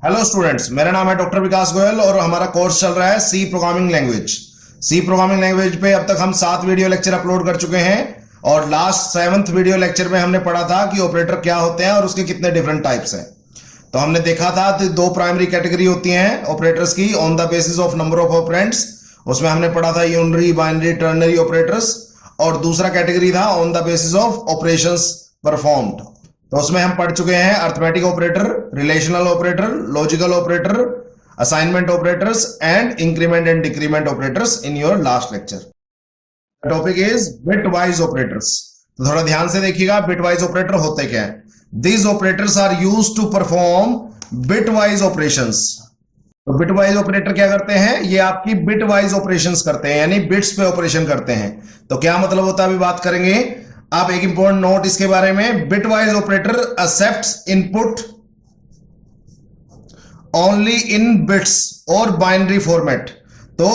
Hello students, मेरा नाम है डॉक्टर विकास गोयल और हमारा कोर्स चल रहा है C programming language. C programming language पे अब तक हम 7 वीडियो लेक्चर अपलोड कर चुके हैं और लास्ट 7th वीडियो लेक्चर में हमने पढ़ा था कि ऑपरेटर क्या होते हैं और उसके कितने डिफरेंट टाइप्स हैं। तो हमने देखा था कि 2 प्राइमरी कैटेगरी होती हैं ऑपरेटर्स की on the basis of number of operands. उसमें हमने पढ़ा था यूनरी, बाइनरी, टर्नरी ऑपरेटर्स। और दूसरा कैटेगरी था on the basis of operations performed. तो उसमें हम पढ़ चुके हैं arithmetic operator, relational operator, logical operator, assignment operators and increment and decrement operators in your last lecture. Topic is bit wise operators. तो थोड़ा ध्यान से देखिएगा, बिट वाइज ऑपरेटर होते क्या है। These operators are used to perform bitwise operations. तो bitwise operator क्या करते हैं? ये आपकी बिट वाइज ऑपरेशंस करते हैं, यानी बिट्स पे ऑपरेशन करते हैं। तो क्या मतलब होता है अभी बात करेंगे। आप एक इंपॉर्टेंट नोट इसके बारे में, bit wise operator accepts input only in bits और बाइनरी फॉर्मेट। तो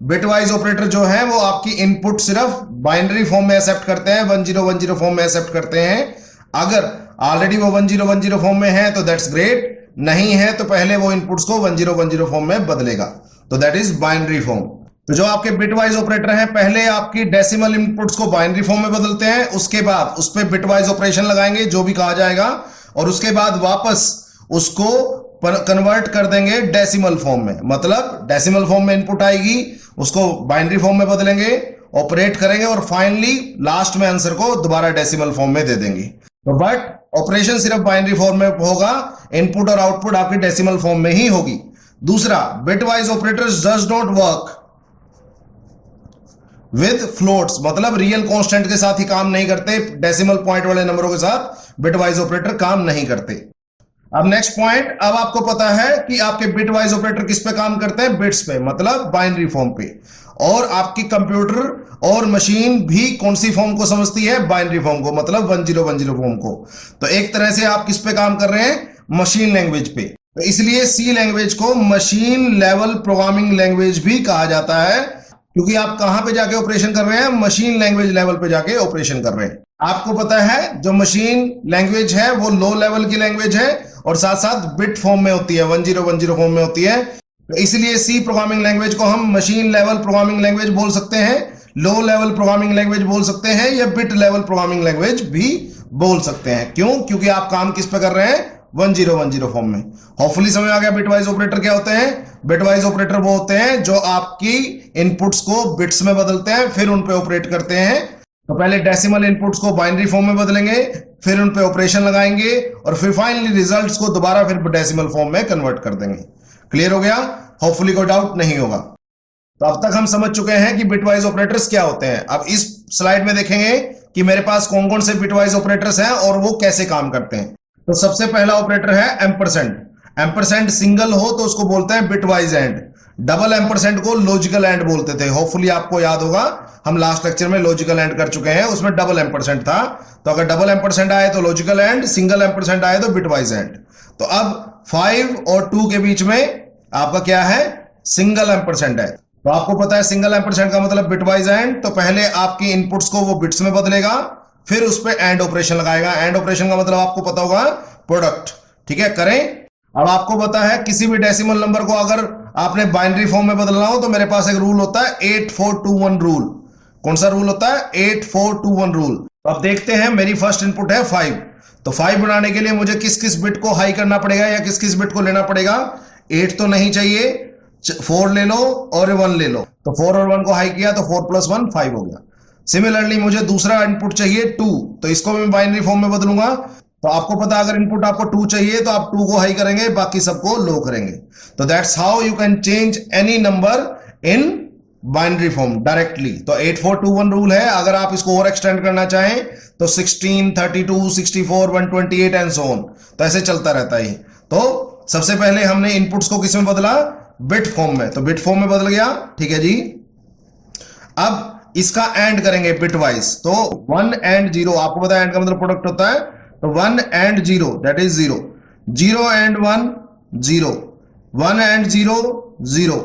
बिट वाइज ऑपरेटर जो है वो आपकी इनपुट सिर्फ बाइनरी फॉर्म में एक्सेप्ट करते हैं, 1010 फॉर्म में एक्सेप्ट करते हैं। अगर ऑलरेडी वो 1010 फॉर्म में है तो दैट्स ग्रेट, नहीं है तो पहले वो इनपुट्स को 1010 फॉर्म में बदलेगा, तो दैट इज बाइनरी फॉर्म। तो जो आपके बिटवाइज ऑपरेटर हैं, पहले आपकी डेसिमल इनपुट्स को बाइनरी फॉर्म में बदलते हैं, उसके बाद उस पर बिटवाइज ऑपरेशन लगाएंगे जो भी कहा जाएगा, और उसके बाद वापस उसको कन्वर्ट कर देंगे डेसिमल फॉर्म में। मतलब डेसिमल फॉर्म में इनपुट आएगी, उसको बाइनरी फॉर्म में बदलेंगे, ऑपरेट करेंगे और फाइनली लास्ट में आंसर को दोबारा डेसिमल फॉर्म में दे देंगे। तो बट ऑपरेशन सिर्फ बाइनरी फॉर्म में होगा, इनपुट और आउटपुट आपकी डेसिमल फॉर्म में ही होगी। दूसरा, bitwise operators does not work with floats, मतलब रियल कांस्टेंट के साथ ही काम नहीं करते, डेसिमल पॉइंट वाले नंबरों के साथ बिटवाइज ऑपरेटर काम नहीं करते। अब नेक्स्ट पॉइंट, अब आपको पता है कि आपके बिटवाइज ऑपरेटर किस पे काम करते हैं? बिट्स पे, मतलब बाइनरी फॉर्म पे। और आपकी कंप्यूटर और मशीन भी कौन सी फॉर्म को समझती है? बाइनरी फॉर्म को, मतलब 1010 फॉर्म को। तो एक तरह से आप किस पे काम कर रहे हैं? मशीन लैंग्वेज पे। तो इसलिए सी लैंग्वेज को मशीन लेवल प्रोग्रामिंग लैंग्वेज भी कहा जाता है, क्योंकि आप कहां पे जाके ऑपरेशन कर रहे हैं? मशीन लैंग्वेज लेवल पे जाके ऑपरेशन कर रहे हैं। आपको पता है जो मशीन लैंग्वेज है वो लो लेवल की लैंग्वेज है और साथ साथ बिट फॉर्म में होती है, 1010 फॉर्म में होती है। तो इसलिए सी प्रोग्रामिंग लैंग्वेज को हम मशीन लेवल प्रोग्रामिंग लैंग्वेज बोल सकते हैं, लो लेवल प्रोग्रामिंग लैंग्वेज बोल सकते हैं, या बिट लेवल प्रोग्रामिंग लैंग्वेज भी बोल सकते हैं। क्यों? क्योंकि आप काम किस पे कर रहे हैं? 1010 फॉर्म में। होपफुली समझ आ गया बिटवाइज ऑपरेटर क्या होते हैं। बिटवाइज ऑपरेटर वो होते हैं जो आपकी इनपुट्स को बिट्स में बदलते हैं, फिर उन पे ऑपरेट करते हैं। तो पहले डेसिमल इनपुट्स को बाइनरी फॉर्म में बदलेंगे, फिर उन पे ऑपरेशन लगाएंगे और फिर फाइनली रिजल्ट्स को दोबारा फिर डेसिमल फॉर्म में कन्वर्ट कर देंगे। क्लियर हो गया? होपफुली कोई डाउट नहीं होगा। तो अब तक हम समझ चुके हैं कि बिटवाइज ऑपरेटर्स क्या होते हैं। अब इस स्लाइड में देखेंगे कि मेरे पास कौन कौन से बिटवाइज ऑपरेटर्स हैं और वो कैसे काम करते हैं। तो सबसे पहला ऑपरेटर है एम्परसेंड। एम्परसेंड सिंगल हो तो उसको बोलते हैं बिटवाइज एंड। डबल एम्परसेंड को लॉजिकल एंड बोलते थे। होपफुली आपको याद होगा, हम लास्ट लेक्चर में लॉजिकल एंड कर चुके हैं, उसमें डबल एम्परसेंड था। तो अगर डबल एम्परसेंड आए तो लॉजिकल एंड, सिंगल एम्परसेंड आए तो बिटवाइज एंड। तो अब 5 और 2 के बीच में आपका क्या है? सिंगल एम्परसेंड है। तो आपको पता है सिंगल एम्परसेंड का मतलब बिटवाइज एंड। तो पहले आपकी इनपुट्स को वो बिट्स में बदलेगा, फिर उस पर एंड ऑपरेशन लगाएगा। एंड ऑपरेशन का मतलब आपको पता होगा प्रोडक्ट। ठीक है, करें। अब आपको पता है किसी भी डेसिमल नंबर को अगर आपने बाइनरी फॉर्म में बदलना हो तो मेरे पास एक रूल होता है 8421 रूल। कौन सा रूल होता है? 8421 रूल। तो अब देखते हैं, मेरी फर्स्ट इनपुट है 5। तो 5 बनाने के लिए मुझे किस किस बिट को हाई करना पड़ेगा या किस किस बिट को लेना पड़ेगा? 8 तो नहीं चाहिए, 4 ले लो और 1 ले लो। तो 4 और 1 को हाई किया तो 4 + 1 5 हो गया। सिमिलरली मुझे दूसरा इनपुट चाहिए 2, तो इसको मैं बाइनरी फॉर्म में बदलूंगा। तो आपको पता अगर इनपुट आपको 2 चाहिए तो आप 2 को हाई करेंगे, बाकी सबको लो करेंगे। तो that's how you can change any number in binary form directly. तो 8421 रूल है। अगर आप इसको और एक्सटेंड करना चाहें तो 16, 32, 64, 128 एंड सो ऑन। तो ऐसे चलता रहता है। तो सबसे पहले हमने इनपुट्स को किस में बदला? बिट फॉर्म में। तो बिट फॉर्म में बदल गया। ठीक है जी। अब इसका एंड करेंगे बिटवाइज। तो 1 एंड 0, आपको पता है एंड का मतलब प्रोडक्ट होता है। तो 1 and 0 that is 0, 0 and 1 0, 1 and 0 0,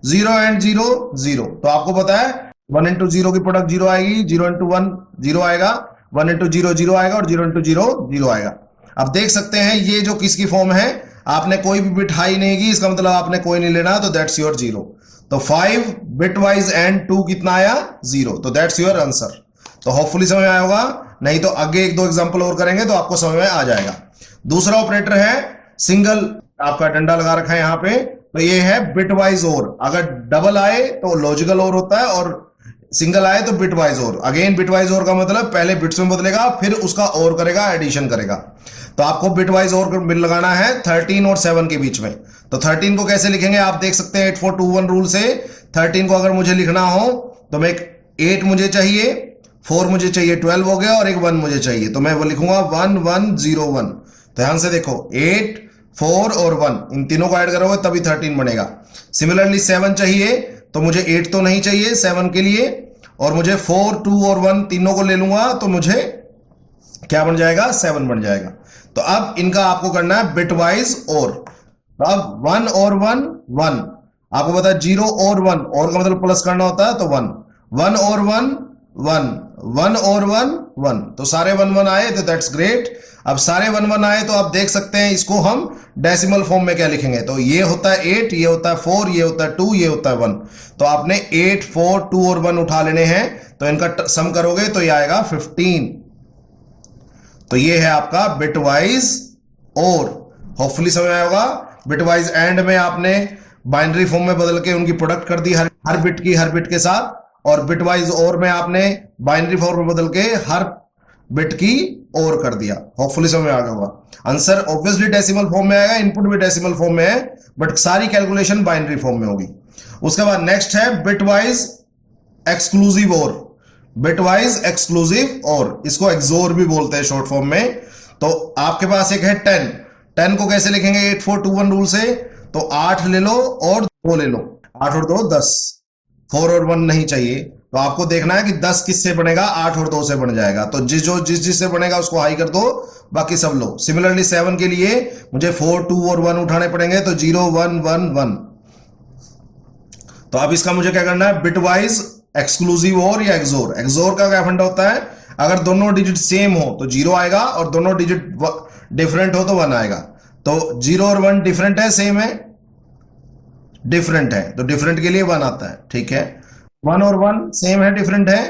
0 and 0 0। तो आपको पता है 1 इंटू 0 की प्रोडक्ट 0 आएगी, 0 इंटू 1 0 आएगा, 1 इंटू 0 0 आएगा और 0 इंटू 0 0 आएगा। अब देख सकते हैं ये जो किसकी फॉर्म है? आपने कोई भी बिट हाई नहीं की, इसका मतलब आपने कोई नहीं लेना, तो दैट्स योर 0। तो 5 बिट वाइज एंड 2 कितना आया 0, तो दैट्स योर आंसर। तो होपफुली समझ में आया होगा, नहीं तो आगे एक दो एग्जांपल और करेंगे तो आपको समझ में आ जाएगा। दूसरा ऑपरेटर है सिंगल, आपका डंडा लगा रखा है यहां पे, तो ये है बिट वाइज और। अगर डबल आए तो लॉजिकल और होता है और सिंगल आए तो बिट वाइज और। अगेन बिट वाइज और का मतलब पहले बिट्स में बदलेगा फिर उसका और करेगा, एडिशन करेगा। तो आपको बिट वाइज और लगाना है 13 और 7 के बीच में। तो 13 को कैसे लिखेंगे आप देख सकते हैं 8421 रूल से। 13 को अगर मुझे लिखना हो तो मैं 8 मुझे चाहिए, 4 मुझे चाहिए, 12 हो गया और एक 1 मुझे चाहिए, तो मैं वो लिखूंगा 1101। तो ध्यान से देखो 8 4 और 1 इन तीनों को ऐड करोगे तभी 13 बनेगा। सिमिलरली 7 चाहिए तो मुझे 8 तो नहीं चाहिए 7 के लिए, और मुझे 4 2 और 1 तीनों को ले लूंगा तो मुझे क्या बन जाएगा 7 बन जाएगा। तो अब इनका आपको करना है बिट वाइज और। तो अब 1 और 1 1, आपको पता है 0 और 1 और का मतलब प्लस करना होता है, तो 1 1 और 1 1 1 और 1 1, तो सारे 1 1 आए, तो दैट्स ग्रेट। अब सारे 1 1 आए तो आप देख सकते हैं इसको हम डेसिमल फॉर्म में क्या लिखेंगे, तो ये होता है 8, ये होता है 4, ये होता है 2, ये होता है 1। तो आपने 8 4 2 और 1 उठा लेने हैं, तो इनका सम करोगे तो ये आएगा 15। तो ये है आपका बिट वाइज और। होपफुली समझ आया होगा। बिट वाइज एंड में आपने बाइनरी फॉर्म में बदल के उनकी प्रोडक्ट कर दी हर बिट की हर बिट के साथ, और बिट वाइज और में आपने बाइनरी फॉर्म में बदल के हर बिट की और कर दिया। होपफुली समझ में आ गया होगा। आंसर ऑब्वियसली डेसिमल फॉर्म में आएगा, इनपुट भी डेसिमल फॉर्म में है, बट सारी कैलकुलेशन बाइनरी फॉर्म में होगी। उसके बाद नेक्स्ट है बिट वाइज एक्सक्लूसिव और। बिट वाइज एक्सक्लूसिव और, इसको एक्सोर भी बोलते हैं शॉर्ट फॉर्म में। तो आपके पास एक है 10 को कैसे लिखेंगे 8421 रूल से, तो 8 ले लो और 2 ले लो, 8 और 2 10, 4 और 1 नहीं चाहिए, तो आपको देखना है कि 10 किससे बनेगा 8 और 2 से बन जाएगा, तो जिस से बनेगा उसको हाई कर दो, बाकी सब लो। सिमिलरली 7 के लिए मुझे 4 2 और 1 उठाने पड़ेंगे, तो 0 1 1 1। तो अब इसका मुझे क्या करना है बिट वाइज एक्सक्लूसिव और या एक्सोर। एक्सोर का क्या फंडा होता है, अगर दोनों डिजिट सेम हो तो 0 आएगा और दोनों डिजिट डिफरेंट हो तो 1 आएगा। तो 0 और 1 डिफरेंट है, सेम है, डिफरेंट है, तो डिफरेंट के लिए 1 आता है, ठीक है। 1 और 1 सेम है, डिफरेंट है,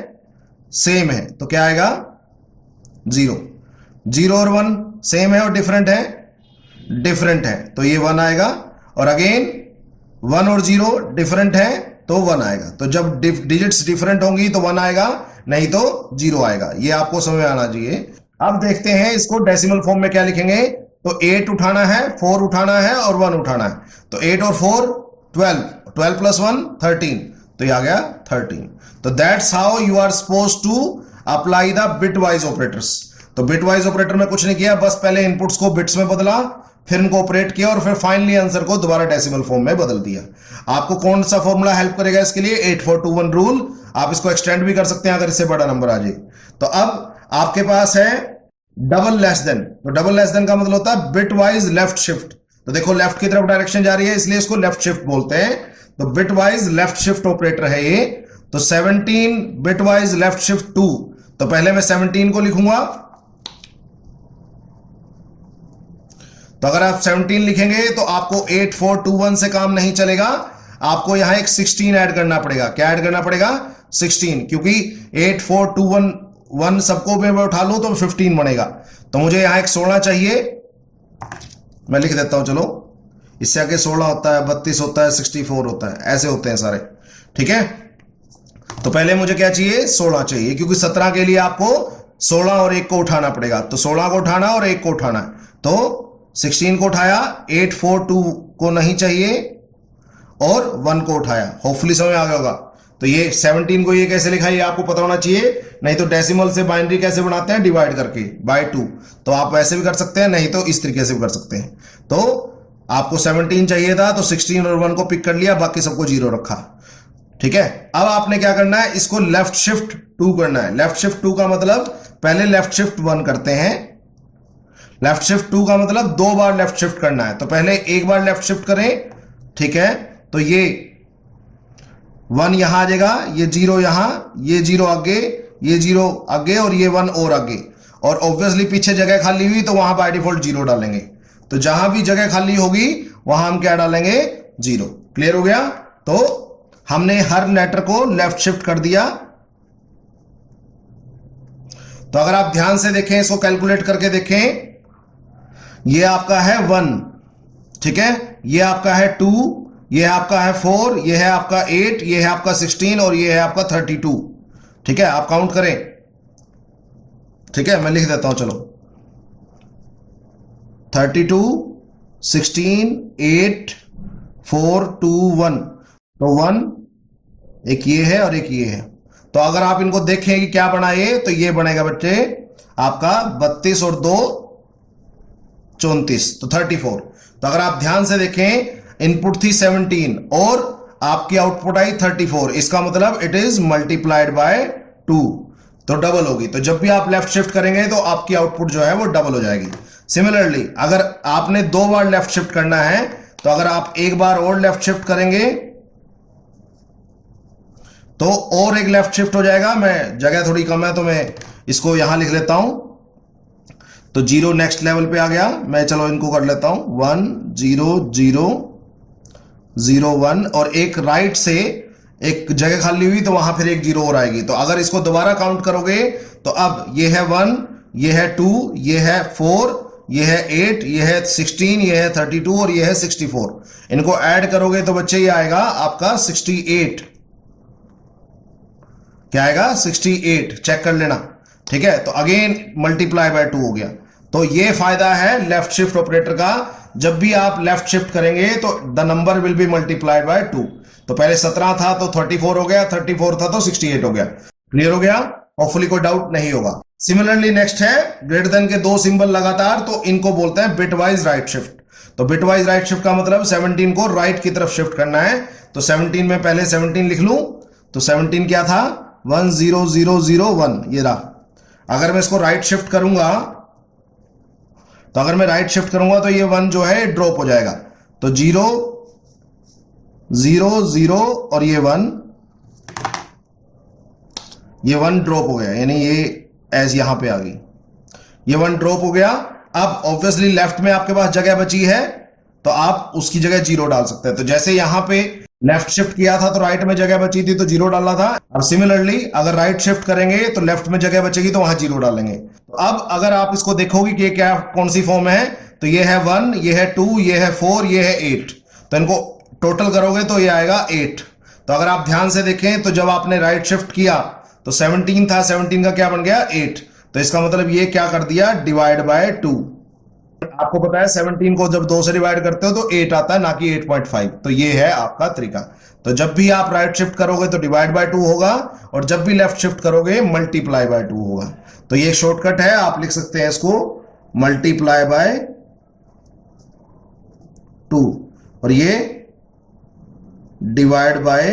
सेम है, तो क्या आएगा 0। 0 और 1 सेम है और डिफरेंट है, डिफरेंट है, तो ये 1 आएगा। और अगेन 1 और 0 डिफरेंट है तो 1 आएगा। तो जब डिजिट्स डिफरेंट होंगी तो 1 आएगा, नहीं तो 0 आएगा। ये आपको समझ में आना चाहिए। अब देखते हैं इसको डेसिमल फॉर्म में क्या लिखेंगे। तो 8 उठाना है, 4 उठाना है और 1 उठाना है, तो 8 और 4 12, 12 प्लस 1 13, तो ये आ गया 13। तो that's how you are suppose to apply the bitwise operators. तो बिट वाइज ऑपरेटर में कुछ नहीं किया, बस पहले इनपुट्स को बिट्स में बदला, फिर इनको ऑपरेट किया और फिर फाइनली आंसर को दोबारा डेसिमल फॉर्म में बदल दिया। आपको कौन सा फॉर्मूला हेल्प करेगा इसके लिए, 8421 रूल। आप इसको एक्सटेंड भी कर सकते हैं अगर इससे बड़ा नंबर आ जाए। तो अब आपके पास है डबल लेस देन। तो डबल लेस देन का मतलब होता है बिट वाइज लेफ्ट शिफ्ट। तो देखो लेफ्ट की तरफ डायरेक्शन जा रही है, इसलिए इसको लेफ्ट शिफ्ट बोलते हैं। तो bit wise left shift operator है ये। तो 17 बिट वाइज लेफ्ट शिफ्ट 2, तो पहले मैं 17 को लिखूंगा। तो अगर आप 17 लिखेंगे तो आपको 8421 से काम नहीं चलेगा, आपको यहां एक 16 ऐड करना पड़ेगा। क्या ऐड करना पड़ेगा 16, क्योंकि 8421 सबको मैं उठा लूं तो 15 बनेगा। तो मुझे यहां एक 16 चाहिए, मैं लिख देता हूं, चलो। इससे आगे 16 होता है, 32 होता है, 64 होता है, ऐसे होते हैं सारे, ठीक है। तो पहले मुझे क्या चाहिए 16 चाहिए, क्योंकि 17 के लिए आपको 16 और 1 को उठाना पड़ेगा। तो 16 को उठाना और 1 को उठाना है, तो 16 को उठाया, 842 को नहीं चाहिए और 1 को उठाया। होपफुली समझ आ गया होगा। तो ये 17 को ये कैसे लिखा है ये आपको पता होना चाहिए, नहीं तो डेसिमल से बाइनरी कैसे बनाते हैं डिवाइड करके बाय 2। तो आप वैसे भी कर सकते हैं, नहीं तो इस तरीके से भी कर सकते हैं। तो आपको 17 चाहिए था तो 16 और 1 को पिक कर लिया, बाकी सबको 0 रखा, ठीक है। अब आपने क्या करना है, इसको लेफ्ट शिफ्ट 2 करना है। लेफ्ट शिफ्ट 2 का मतलब पहले लेफ्ट शिफ्ट 1 करते हैं। लेफ्ट शिफ्ट 2 का मतलब 2 बार लेफ्ट शिफ्ट करना है। तो पहले एक बार लेफ्ट शिफ्ट करें, ठीक है। तो ये 1 यहां आ जाएगा, ये 0 यहां, ये 0 आगे, ये 0 आगे और ये 1 और आगे। और ऑब्वियसली पीछे जगह खाली हुई तो वहां बाय डिफॉल्ट 0 डालेंगे। तो जहां भी जगह खाली होगी वहां हम क्या डालेंगे, 0। क्लियर हो गया। तो हमने हर लेटर को लेफ्ट शिफ्ट कर दिया। तो अगर आप ध्यान से देखें, इसको कैलकुलेट करके देखें, ये आपका है 1, ठीक है, ये आपका है 2, ये आपका है 4, ये है आपका 8, ये है आपका 16 और ये है आपका 32। ठीक है, आप काउंट करें। ठीक है, मैं लिख देता हूं, चलो 32, 16, 8, 4, 2, 1। तो 1 एक ये है और एक ये है। तो अगर आप इनको देखें कि क्या बना ये, तो ये बनेगा बच्चे आपका 32 और 2 34, तो 34। तो अगर आप ध्यान से देखें, इनपुट थी 17 और आपकी आउटपुट आई 34, इसका मतलब इट इज मल्टीप्लाइड बाय 2, तो डबल होगी। तो जब भी आप लेफ्ट शिफ्ट करेंगे तो आपकी आउटपुट जो है वो डबल हो जाएगी। सिमिलरली अगर आपने 2 बार लेफ्ट शिफ्ट करना है, तो अगर आप एक बार और लेफ्ट शिफ्ट करेंगे तो और एक लेफ्ट शिफ्ट हो जाएगा। मैं जगह थोड़ी कम है तो मैं इसको यहां लिख लेता हूं। तो 0 नेक्स्ट लेवल पे आ गया। मैं चलो इनको कर लेता हूं 1 0 0 0 1 और एक राइट से एक जगह खाली हुई तो वहां फिर एक 0 और आएगी। तो अगर इसको दोबारा काउंट करोगे तो अब ये है 1, ये है 2, ये है 4, ये है 8, ये है 16, ये है 32 और ये है 64। इनको ऐड करोगे तो बच्चे ये आएगा आपका 68। क्या आएगा, 68। चेक कर लेना। ठीक है, तो अगेन मल्टीप्लाई बाय 2 हो गया। तो ये फायदा है लेफ्ट शिफ्ट ऑपरेटर का, जब भी आप लेफ्ट शिफ्ट करेंगे तो the number will be multiplied by 2। तो पहले 17 था तो 34 हो गया, 34 था तो 68 हो गया। क्लियर हो गया, होपफुली कोई डाउट नहीं होगा। सिमिलरली नेक्स्ट है ग्रेटर देन के 2 सिंबल लगातार, तो इनको बोलते हैं बिटवाइज राइट शिफ्ट। तो बिटवाइज राइट शिफ्ट का मतलब 17 को राइट की तरफ शिफ्ट करना है। तो 17 में पहले 17 लिख लूं, तो 17 क्या था, 1 0 0 0 1, ये रहा। अगर मैं इसको राइट शिफ्ट करूंगा, तो अगर मैं राइट शिफ्ट करूंगा तो ये 1 जो है ड्रॉप हो जाएगा। तो 0 0 0 और ये 1 ड्रॉप हो गया, यानी ये एज यहां पे आ गई, ये 1 ड्रॉप हो गया। अब ऑब्वियसली लेफ्ट में आपके पास जगह बची है तो आप उसकी जगह 0 डाल सकते हैं। तो जैसे यहां पे लेफ्ट शिफ्ट किया था तो राइट में जगह बची थी तो 0 डालना था। और सिमिलरली अगर राइट शिफ्ट करेंगे तो लेफ्ट में जगह बचेगी तो वहां 0 डालेंगे। तो अब अगर आप इसको देखोगे कि ये क्या कौन सी फॉर्म है, तो ये है 1, ये है 2, ये है 4, ये है 8। तो इनको टोटल करोगे तो ये आएगा 8। तो अगर आप ध्यान से देखें तो जब आपने राइट शिफ्ट किया तो 17 था, 17 का क्या बन गया, 8। तो इसका मतलब ये क्या कर दिया, डिवाइड बाय 2। आपको पता है 17 को जब 2 से डिवाइड करते हो तो 8 आता है, ना कि 8.5। तो ये है आपका तरीका। तो जब भी आप राइट शिफ्ट करोगे तो डिवाइड बाय 2 होगा, और जब भी लेफ्ट शिफ्ट करोगे मल्टीप्लाई बाय 2 होगा। तो ये शॉर्टकट है, आप लिख सकते हैं इसको मल्टीप्लाई बाय 2 और ये डिवाइड बाय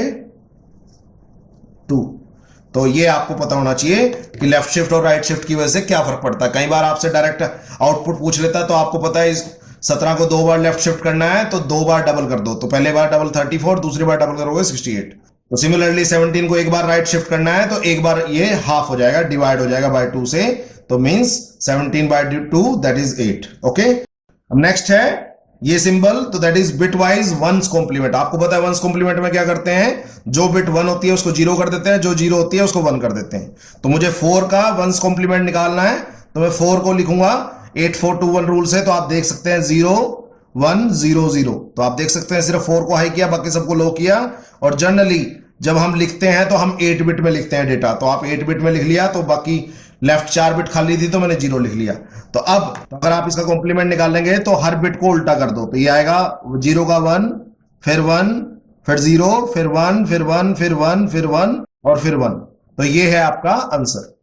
2। तो ये आपको पता होना चाहिए कि लेफ्ट शिफ्ट और राइट शिफ्ट की वजह से क्या फर्क पड़ता है। कई बार आपसे डायरेक्ट आउटपुट पूछ लेता है, तो आपको पता है इस 17 को 2 बार लेफ्ट शिफ्ट करना है तो 2 बार डबल कर दो। तो पहले बार डबल 34, दूसरी बार डबल करोगे 68। तो सिमिलरली 17 को एक बार राइट शिफ्ट करना है तो एक बार ये हाफ हो जाएगा, डिवाइड हो जाएगा बाय 2 से। तो means 17 by 2 that is 8। Okay, अब नेक्स्ट है ये सिंबल, तो that is bitwise one's complement. आपको पता है वंस कॉम्प्लीमेंट में क्या करते हैं, जो बिट 1 होती है उसको 0 कर देते हैं, जो 0 होती है उसको 1 कर देते हैं। तो मुझे 4 का वंस कॉम्प्लीमेंट निकालना है, तो मैं 4 को लिखूंगा 8421 रूल से। तो आप देख सकते हैं 0 1 0 0। तो आप देख सकते हैं सिर्फ 4 को हाई किया, बाकी सबको लो किया। और जनरली जब हम लिखते हैं तो हम 8 बिट में लिखते हैं डेटा। तो आप 8 बिट में लिख लिया, तो बाकी लेफ्ट 4 बिट खाली थी तो मैंने 0 लिख लिया। तो अब अगर आप इसका कॉम्प्लीमेंट निकालेंगे तो हर बिट को उल्टा कर दो। तो ये आएगा 0 का 1, फिर 1, फिर 0, फिर 1, फिर 1, फिर 1, फिर 1 और फिर 1। तो ये है आपका आंसर।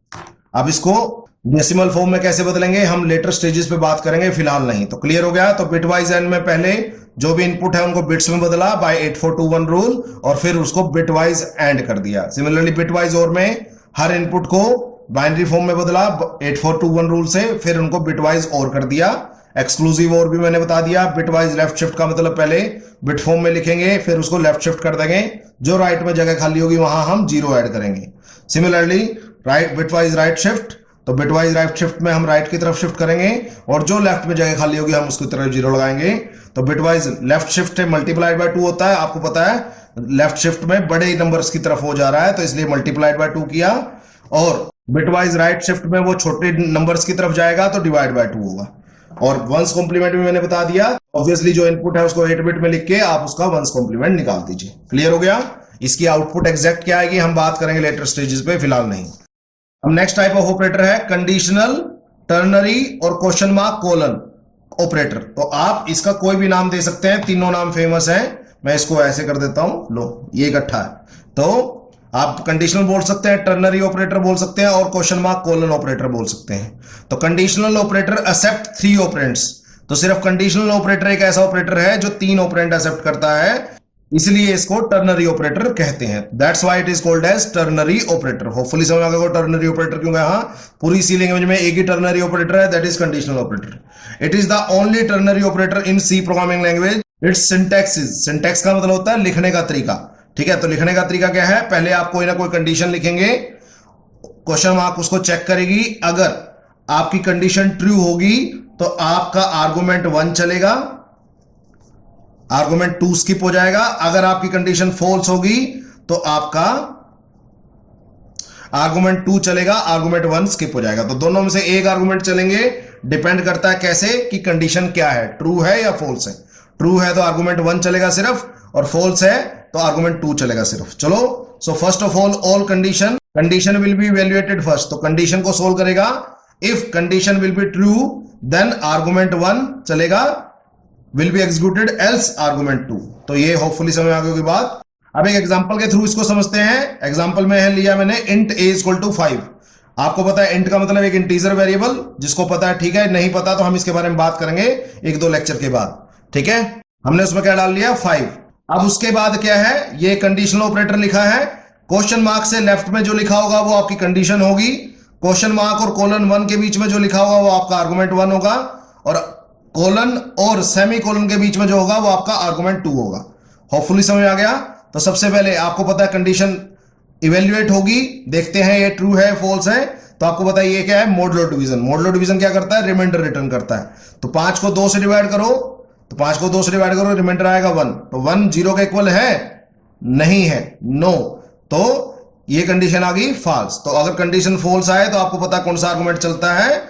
अब इसको डेसिमल फॉर्म में कैसे बदलेंगे हम लेटर स्टेजेस पे बात करेंगे, फिलहाल नहीं। तो क्लियर हो गया। तो बिटवाइज एंड में पहले जो भी इनपुट है उनको बिट्स में बदला बाय 8421 रूल, और फिर उसको बिटवाइज एंड कर दिया। सिमिलरली बिटवाइज और में हर इनपुट को बाइनरी फॉर्म में बदला 8421 रूल से, फिर उनको बिटवाइज और कर दिया। एक्सक्लूसिव और भी मैंने बता दिया। बिटवाइज लेफ्ट शिफ्ट का मतलब पहले बिट फॉर्म में लिखेंगे, फिर उसको लेफ्ट शिफ्ट कर देंगे, जो राइट में जगह खाली होगी वहां हम 0 ऐड करेंगे। Similarly right bitwise right shift, तो बिटवाइज राइट शिफ्ट में हम राइट की तरफ शिफ्ट करेंगे और जो लेफ्ट में जगह खाली होगी हम उसकी तरफ 0 लगाएंगे। तो बिटवाइज लेफ्ट शिफ्ट है मल्टीप्लाइड बाय 2 होता है, आपको पता है लेफ्ट शिफ्ट में बड़े नंबर्स की तरफ हो जा रहा है तो इसलिए मल्टीप्लाइड बाय 2 किया, और बिटवाइज राइट शिफ्ट में वो छोटे नंबर्स की तरफ जाएगा तो डिवाइड बाय 2 होगा। और वंस कॉम्प्लीमेंट भी मैंने बता दिया, ऑब्वियसली जो इनपुट है उसको 8 बिट में लिख के आप उसका वंस कॉम्प्लीमेंट निकाल दीजिए। क्लियर हो गया? इसकी आउटपुट एग्जैक्ट क्या आएगी हम बात करेंगे लेटर स्टेजेस पे, फिलहाल नहीं। अब नेक्स्ट टाइप ऑफ ऑपरेटर है कंडीशनल, टर्नरी और क्वेश्चन मार्क कोलन ऑपरेटर। तो आप इसका कोई भी नाम दे सकते हैं, तीनों नाम फेमस हैं। मैं इसको ऐसे कर देता हूं, लो ये इकट्ठा है। तो आप कंडीशनल बोल सकते हैं, टर्नरी ऑपरेटर बोल सकते हैं और क्वेश्चन मार्क कोलन ऑपरेटर बोल सकते हैं। तो कंडीशनल ऑपरेटर एक्सेप्ट 3 ऑपरेंड्स। तो सिर्फ कंडीशनल ऑपरेटर एक ऐसा ऑपरेटर है जो 3 ऑपरेंड एक्सेप्ट करता है, इसलिए इसको टर्नरी ऑपरेटर कहते हैं। That's why it is called as ternary operator. Hopefully समझ आ गया टर्नरी ऑपरेटर क्यों है। हाँ, पूरी सी लैंग्वेज में एक ही टर्नरी ऑपरेटर है, that is conditional operator. It is the only ternary operator in C programming language. Its syntax is, syntax का मतलब होता है लिखने का तरीका। ठीक है, तो लिखने का तरीका क्या है, पहले आप कोई ना कोई कंडीशन लिखेंगे, क्वेश्चन मार्क उसको चेक करेगी, अगर आपकी कंडीशन ट्रू होगी तो आपका आर्गुमेंट 1 चलेगा, आर्गुमेंट 2 स्किप हो जाएगा। अगर आपकी कंडीशन फॉल्स होगी तो आपका आर्गुमेंट 2 चलेगा, आर्गुमेंट 1 स्किप हो जाएगा। तो दोनों में से एक आर्गुमेंट चलेंगे, डिपेंड करता है कैसे कि कंडीशन क्या है, ट्रू है या फॉल्स है। ट्रू है तो आर्गुमेंट 1 चलेगा सिर्फ, और फॉल्स है तो आर्गुमेंट 2 चलेगा सिर्फ। चलो, so first of all condition will be evaluated first. तो कंडीशन को सोल्व करेगा, if condition will be true then argument 1 चलेगा, will be executed else argument 2। तो ये होपफुली समझ आ गई होगी बात। अब एक एग्जांपल के थ्रू इसको समझते हैं। एग्जांपल में है लिया मैंने int a = 5। आपको पता है int का मतलब एक इंटीजर वेरिएबल, जिसको पता है ठीक है, नहीं पता तो हम इसके बारे में बात करेंगे 1-2 लेक्चर के बाद। ठीक है, हमने उसमें क्या डाल लिया 5। अब उसके बाद क्या है, ये कंडीशनल ऑपरेटर लिखा है, क्वेश्चन मार्क से लेफ्ट में जो लिखा होगा वो आपकी कंडीशन होगी, क्वेश्चन मार्क और कोलन 1 के बीच में जो लिखा होगा वो आपका आर्गुमेंट 1 होगा, और कोलन और सेमी कोलन के बीच में जो होगा वो आपका आर्गुमेंट 2 होगा। होपफुली समझ आ गया। तो सबसे पहले आपको पता है कंडीशन इवेल्युएट होगी, देखते हैं ये ट्रू है फॉल्स है। तो आपको पता है ये क्या है, मॉडुलो डिवीजन। मॉडुलो डिवीजन क्या करता है, रिमाइंडर रिटर्न करता है। तो 5 को 2 से डिवाइड करो, तो 5 को 2 से डिवाइड करो, रिमाइंडर आएगा 1। तो 1 0 का इक्वल है, नहीं है, नो। तो ये कंडीशन आ गई फॉल्स। तो अगर कंडीशन फॉल्स आए तो आपको पता कौन सा आर्गुमेंट चलता है,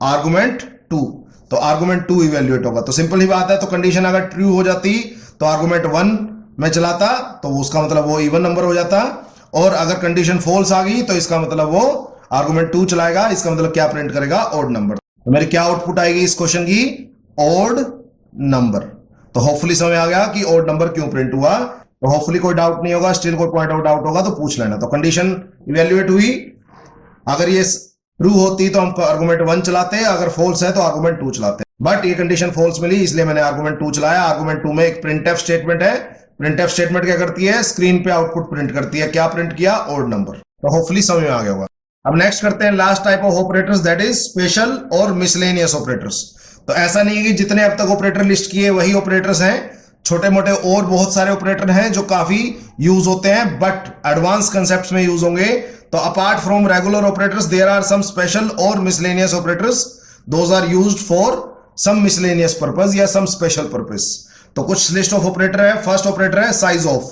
आर्गुमेंट 2। तो आर्गुमेंट 2 इवैल्यूएट होगा। तो सिंपल ही बात है। तो कंडीशन अगर ट्रू हो जाती तो आर्गुमेंट 1 में चलाता, तो उसका मतलब वो इवन नंबर हो जाता, और अगर कंडीशन फॉल्स आ गई तो इसका मतलब वो आर्गुमेंट 2 चलाएगा। इसका मतलब क्या प्रिंट करेगा, ऑड नंबर। तो मेरी क्या आउटपुट आएगी इस क्वेश्चन की, ऑड नंबर। तो होपफुली समझ आ गया कि ऑड नंबर क्यों प्रिंट हुआ। तो होपफुली कोई डाउट नहीं होगा, स्टिल कोई पॉइंट आउट डाउट होगा तो पूछ लेना। तो कंडीशन इवैल्यूएट हुई, अगर ये ट्रू होती तो हम आर्गुमेंट 1 चलाते हैं, अगर फॉल्स है तो आर्गुमेंट 2 चलाते हैं। बट ये कंडीशन फॉल्स मिली इसलिए मैंने आर्गुमेंट 2 चलाया। आर्गुमेंट 2 में एक प्रिंटफ स्टेटमेंट है। प्रिंटफ स्टेटमेंट क्या करती है, स्क्रीन पे आउटपुट प्रिंट करती है। क्या प्रिंट किया, ऑड नंबर। तो होपफुली समझ में आ गया होगा। अब नेक्स्ट करते हैं last type of operators, that is special और मिसलेनियस ऑपरेटर्स। तो ऐसा नहीं है कि जितने अब तक ऑपरेटर लिस्ट किए वही ऑपरेटर्स हैं, छोटे मोटे और बहुत सारे ऑपरेटर हैं जो काफी यूज होते हैं, बट एडवांस कंसेप्ट्स में यूज होंगे। तो apart from regular operators there are some special और miscellaneous operators, those are used for some miscellaneous purpose या सम स्पेशल पर्पस। तो कुछ लिस्ट ऑफ ऑपरेटर है। फर्स्ट ऑपरेटर है साइज ऑफ।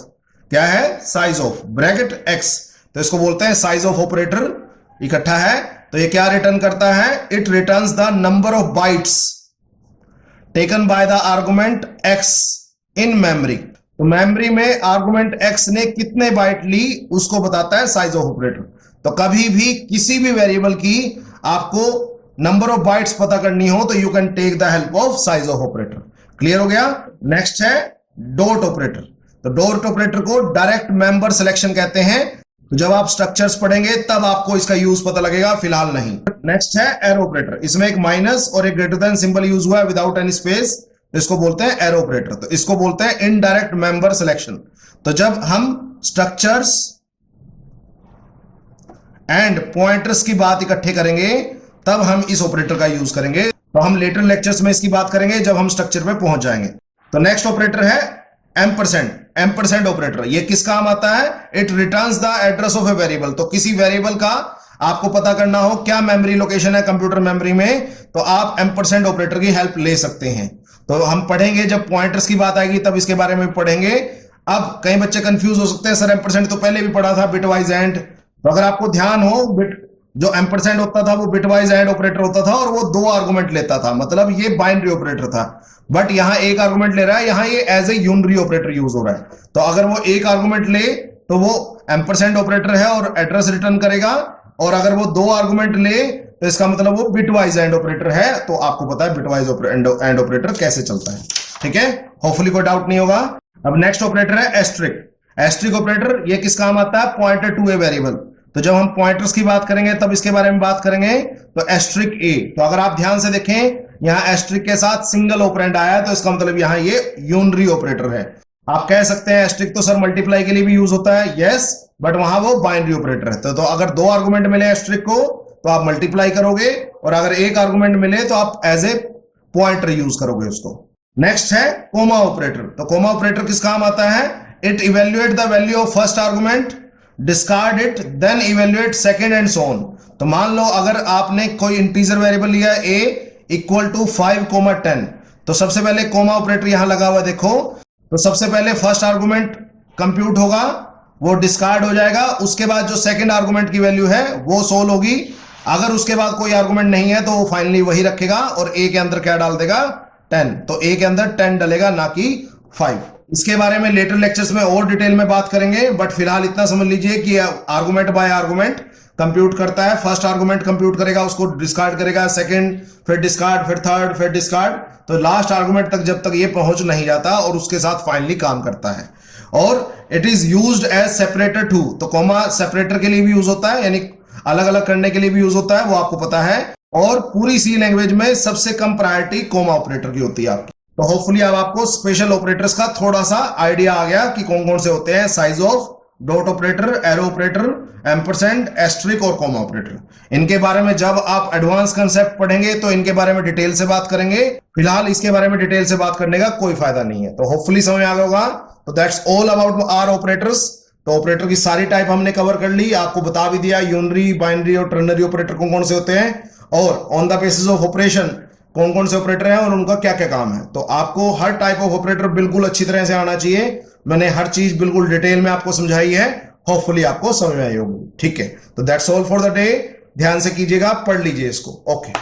क्या है, साइज ऑफ, ब्रैकेट एक्स। तो इसको बोलते हैं साइज ऑफ ऑपरेटर। इकट्ठा है तो ये क्या रिटर्न करता है, it returns the number of bytes taken by the argument x in memory. तो मेमोरी में आर्गुमेंट एक्स ने कितने बाइट ली उसको बताता है साइज ऑफ ऑपरेटर। तो कभी भी किसी भी वेरिएबल की आपको नंबर ऑफ बाइट्स पता करनी हो तो you can take the help of size of operator. Clear हो गया। नेक्स्ट है डॉट ऑपरेटर। तो डॉट ऑपरेटर को डायरेक्ट मेंबर सिलेक्शन कहते हैं। तो जब आप स्ट्रक्चर्स पढ़ेंगे तब आपको इसका यूज पता लगेगा, फिलहाल नहीं। नेक्स्ट है एरो ऑपरेटर। इसमें एक माइनस और एक ग्रेटर देन सिंबल यूज हुआ है विदाउट एनी स्पेस, इसको बोलते हैं एरो ऑपरेटर। तो इसको बोलते हैं इनडायरेक्ट मेंबर सिलेक्शन। तो जब हम स्ट्रक्चर्स एंड पॉइंटर्स की बात इकट्ठे करेंगे तब हम इस ऑपरेटर का यूज करेंगे। तो हम लेटर लेक्चर्स में इसकी बात करेंगे जब हम स्ट्रक्चर पे पहुंच जाएंगे। तो नेक्स्ट ऑपरेटर है एम्परसेंड। एम्परसेंड ऑपरेटर ये किस काम आता है, it returns the address of A variable. तो किसी वेरिएबल का आपको पता करना हो क्या मेमोरी लोकेशन है कंप्यूटर मेमोरी में, तो आप एम्परसेंड ऑपरेटर की हेल्प ले सकते हैं। तो हम पढ़ेंगे जब पॉइंटर्स की बात आएगी तब इसके बारे में पढ़ेंगे। अब कई बच्चे कंफ्यूज हो सकते हैं, सर एम्परसेंड तो पहले भी पढ़ा था बिटवाइज एंड। तो अगर आपको ध्यान हो, बिट जो एम्परसेंड होता था वो बिटवाइज एंड ऑपरेटर होता था और वो 2 आर्गुमेंट लेता था, मतलब ये बाइनरी ऑपरेटर था। बट यहां एक आर्गुमेंट ले रहा है, यहां ये as a unary operator use हो रहा है। तो अगर वो एक आर्गुमेंट ले तो वो एम्परसेंड ऑपरेटर है और एड्रेस रिटर्न करेगा, और अगर वो 2 आर्गुमेंट ले तो इसका मतलब वो बिटवाइज एंड ऑपरेटर है। तो आपको पता है बिटवाइज एंड ऑपरेटर कैसे चलता है, ठीक है। होपफुली कोई डाउट नहीं होगा। अब नेक्स्ट ऑपरेटर है एस्ट्रिक। एस्ट्रिक ऑपरेटर ये किस काम आता है? Pointer to a variable. तो जब हम पॉइंटर्स की बात करेंगे तब इसके बारे में बात करेंगे। तो एस्ट्रिक ए, तो अगर आप ध्यान से देखें यहां एस्ट्रिक के साथ सिंगल ऑपरेंड आया है, तो इसका मतलब यहां ये यूनरी ऑपरेटर है। आप कह सकते हैं एस्ट्रिक तो सर मल्टीप्लाई के लिए भी यूज होता है, यस, बट वहां वो बाइनरी ऑपरेटर है। तो अगर 2 आर्गुमेंट मिले एस्ट्रिक को तो आप मल्टीप्लाई करोगे, और अगर एक आर्गुमेंट मिले तो आप एज ए पॉइंटर यूज करोगे उसको। नेक्स्ट है कोमा ऑपरेटर। तो कोमा ऑपरेटर किस काम आता है? It evaluate the value of first argument, discard it, then evaluate second and so on. तो मान लो अगर आपने कोई इंटीजर वेरिएबल लिया a इक्वल टू 5,10, तो सबसे पहले कोमा ऑपरेटर यहां लगा हुआ देखो। तो सबसे पहले फर्स्ट आर्गुमेंट कंप्यूट होगा, वो डिस्कार्ड हो जाएगा, उसके बाद जो सेकंड आर्गुमेंट की वैल्यू है वो सोल्व होगी। अगर उसके बाद कोई आर्गुमेंट नहीं है तो वो फाइनली वही रखेगा और a के अंदर क्या डाल देगा? 10। तो a के अंदर 10 डलेगा, ना कि 5। इसके बारे में लेटर लेक्चर्स में और डिटेल में बात करेंगे, बट फिलहाल इतना समझ लीजिए कि आर्गुमेंट बाय आर्गुमेंट कंप्यूट करता है। फर्स्ट आर्गुमेंट कंप्यूट करेगा, उसको डिस्कार्ड करेगा, सेकंड, फिर डिस्कार्ड, फिर थर्ड, फिर डिस्कार्ड, तो लास्ट आर्गुमेंट तक जब तक ये पहुंच नहीं जाता, और उसके साथ फाइनली काम करता है। और it is used as separator too. तो कॉमा सेपरेटर के लिए भी यूज होता है, यानी अलग अलग करने के लिए भी यूज होता है, वो आपको पता है। और पूरी सी लैंग्वेज में सबसे कम प्रायोरिटी कोमा ऑपरेटर की होती है आपकी। तो होपफुली अब आपको स्पेशल ऑपरेटर्स का थोड़ा सा आइडिया आ गया कि कौन कौन से होते हैं। Size of, dot operator, arrow operator, ampersand, asterisk और कोमा ऑपरेटर। इनके बारे में जब आप एडवांस कंसेप्ट पढ़ेंगे तो इनके बारे में डिटेल से बात करेंगे। फिलहाल इसके बारे में डिटेल से बात करने का कोई फायदा नहीं है। तो होपफुली समझ आ गया होगा। तो that's all about our operators. तो ऑपरेटर की सारी टाइप हमने कवर कर ली, आपको बता भी दिया यूनरी, बाइनरी और टर्नरी ऑपरेटर कौन कौन से होते हैं, और on the basis of operation कौन कौन से ऑपरेटर हैं और उनका क्या क्या काम है। तो आपको हर टाइप ऑफ ऑपरेटर बिल्कुल अच्छी तरह से आना चाहिए। मैंने हर चीज बिल्कुल डिटेल में आपको समझाई है, होपफुली आपको समझ में आई होगी, ठीक है। तो that's all for the day. ध्यान से कीजिएगा, पढ़ लीजिए इसको, ओके।